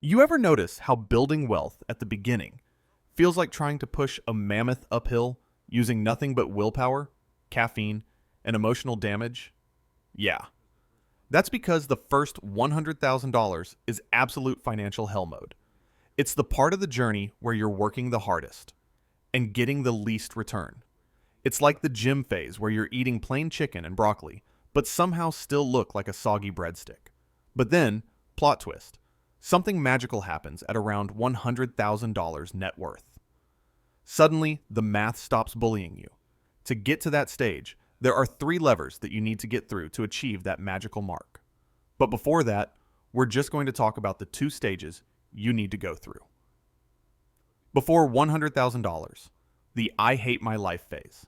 You ever notice how building wealth at the beginning feels like trying to push a mammoth uphill using nothing but willpower, caffeine, and emotional damage? Yeah. That's because the first $100,000 is absolute financial hell mode. It's the part of the journey where you're working the hardest and getting the least return. It's like the gym phase where you're eating plain chicken and broccoli, but somehow still look like a soggy breadstick. But then, plot twist, something magical happens at around $100,000 net worth. Suddenly, the math stops bullying you. To get to that stage, there are three levers that you need to get through to achieve that magical mark. But before that, we're just going to talk about the two stages you need to go through. Before $100,000, the I hate my life phase.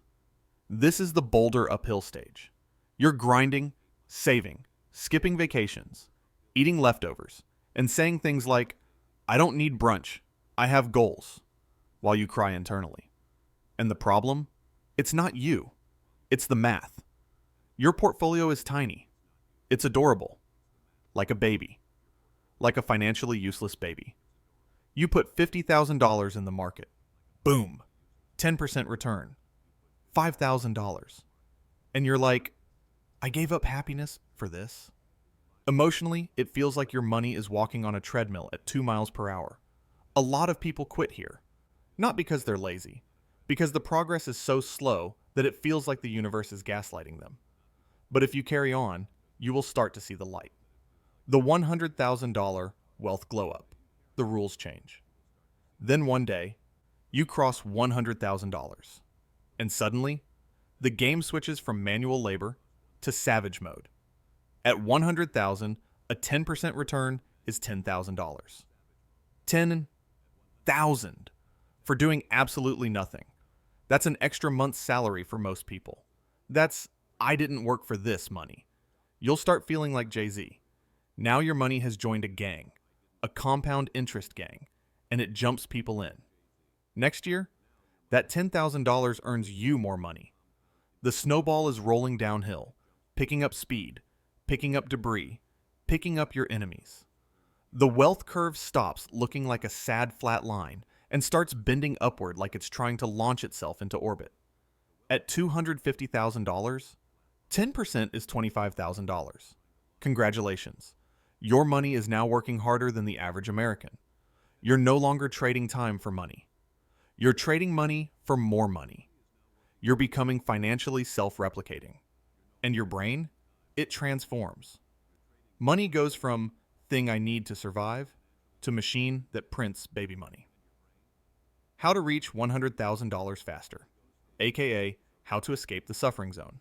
This is the boulder uphill stage. You're grinding, saving, skipping vacations, eating leftovers, and saying things like, I don't need brunch, I have goals, while you cry internally. And the problem? It's not you. It's the math. Your portfolio is tiny. It's adorable. Like a baby. Like a financially useless baby. You put $50,000 in the market. Boom. 10% return. $5,000. And you're like, I gave up happiness for this. Emotionally, it feels like your money is walking on a treadmill at 2 miles per hour. A lot of people quit here. Not because they're lazy. Because the progress is so slow that it feels like the universe is gaslighting them. But if you carry on, you will start to see the light. The $100,000 wealth glow up. The rules change. Then one day, you cross $100,000. And suddenly, the game switches from manual labor to savage mode. At 100,000, a 10% return is $10,000. 10,000 for doing absolutely nothing. That's an extra month's salary for most people. That's I didn't work for this money. You'll start feeling like Jay-Z. Now your money has joined a gang, a compound interest gang, and it jumps people in. Next year, that $10,000 earns you more money. The snowball is rolling downhill, picking up speed, picking up debris, picking up your enemies. The wealth curve stops looking like a sad flat line and starts bending upward like it's trying to launch itself into orbit. At $250,000, 10% is $25,000. Congratulations. Your money is now working harder than the average American. You're no longer trading time for money. You're trading money for more money. You're becoming financially self-replicating. And your brain? It transforms. Money goes from thing I need to survive to machine that prints baby money. How to reach $100,000 faster, aka how to escape the suffering zone.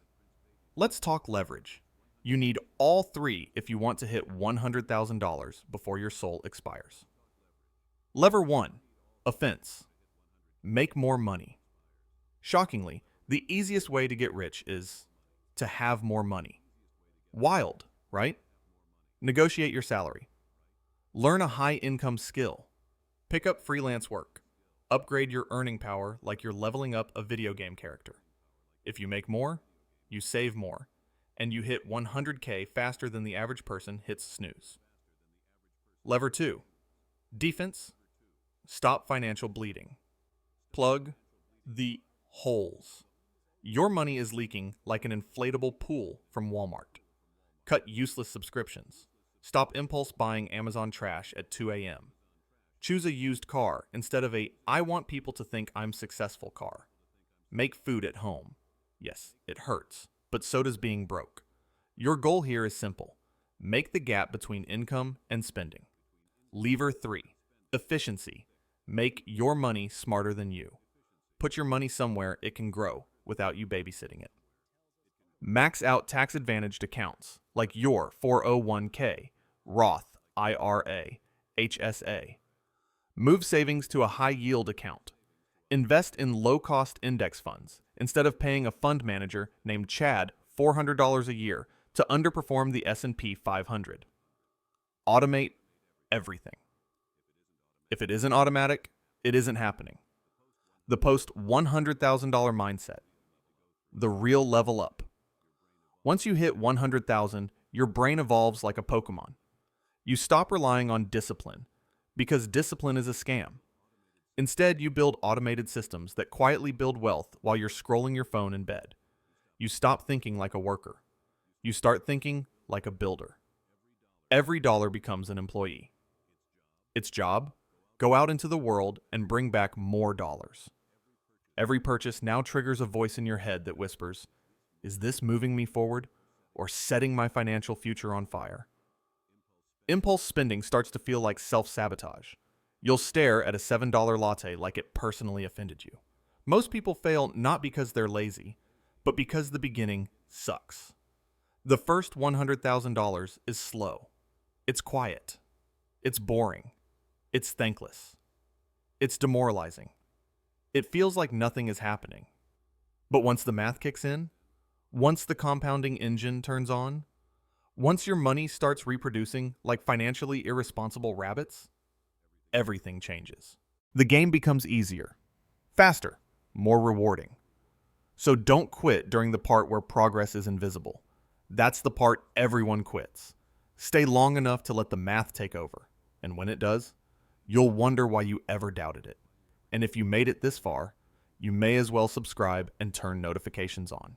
Let's talk leverage. You need all three if you want to hit $100,000 before your soul expires. Lever 1, offense. Make more money. Shockingly, the easiest way to get rich is to have more money. Wild, right? Negotiate your salary. Learn a high-income skill. Pick up freelance work. Upgrade your earning power like you're leveling up a video game character. If you make more, you save more, and you hit 100K faster than the average person hits snooze. Lever 2, defense. Stop financial bleeding. Plug the holes. Your money is leaking like an inflatable pool from Walmart. Cut useless subscriptions. Stop impulse buying Amazon trash at 2 a.m. Choose a used car instead of a I want people to think I'm successful car. Make food at home. Yes, it hurts, but so does being broke. Your goal here is simple. Make the gap between income and spending. Lever 3, efficiency. Make your money smarter than you. Put your money somewhere it can grow without you babysitting it. Max out tax-advantaged accounts like your 401k, Roth, IRA, HSA. Move savings to a high-yield account. Invest in low-cost index funds instead of paying a fund manager named Chad $400 a year to underperform the S&P 500. Automate everything. If it isn't automatic, it isn't happening. The post-$100,000 mindset. The real level up. Once you hit 100,000, your brain evolves like a Pokemon. You stop relying on discipline. Because discipline is a scam. Instead, you build automated systems that quietly build wealth while you're scrolling your phone in bed. You stop thinking like a worker. You start thinking like a builder. Every dollar becomes an employee. Its job? Go out into the world and bring back more dollars. Every purchase now triggers a voice in your head that whispers, "Is this moving me forward or setting my financial future on fire?" Impulse spending starts to feel like self-sabotage. You'll stare at a $7 latte like it personally offended you. Most people fail not because they're lazy, but because the beginning sucks. The first $100,000 is slow. It's quiet. It's boring. It's thankless. It's demoralizing. It feels like nothing is happening. But once the math kicks in, once the compounding engine turns on, once your money starts reproducing like financially irresponsible rabbits, everything changes. The game becomes easier, faster, more rewarding. So don't quit during the part where progress is invisible. That's the part everyone quits. Stay long enough to let the math take over. And when it does, you'll wonder why you ever doubted it. And if you made it this far, you may as well subscribe and turn notifications on.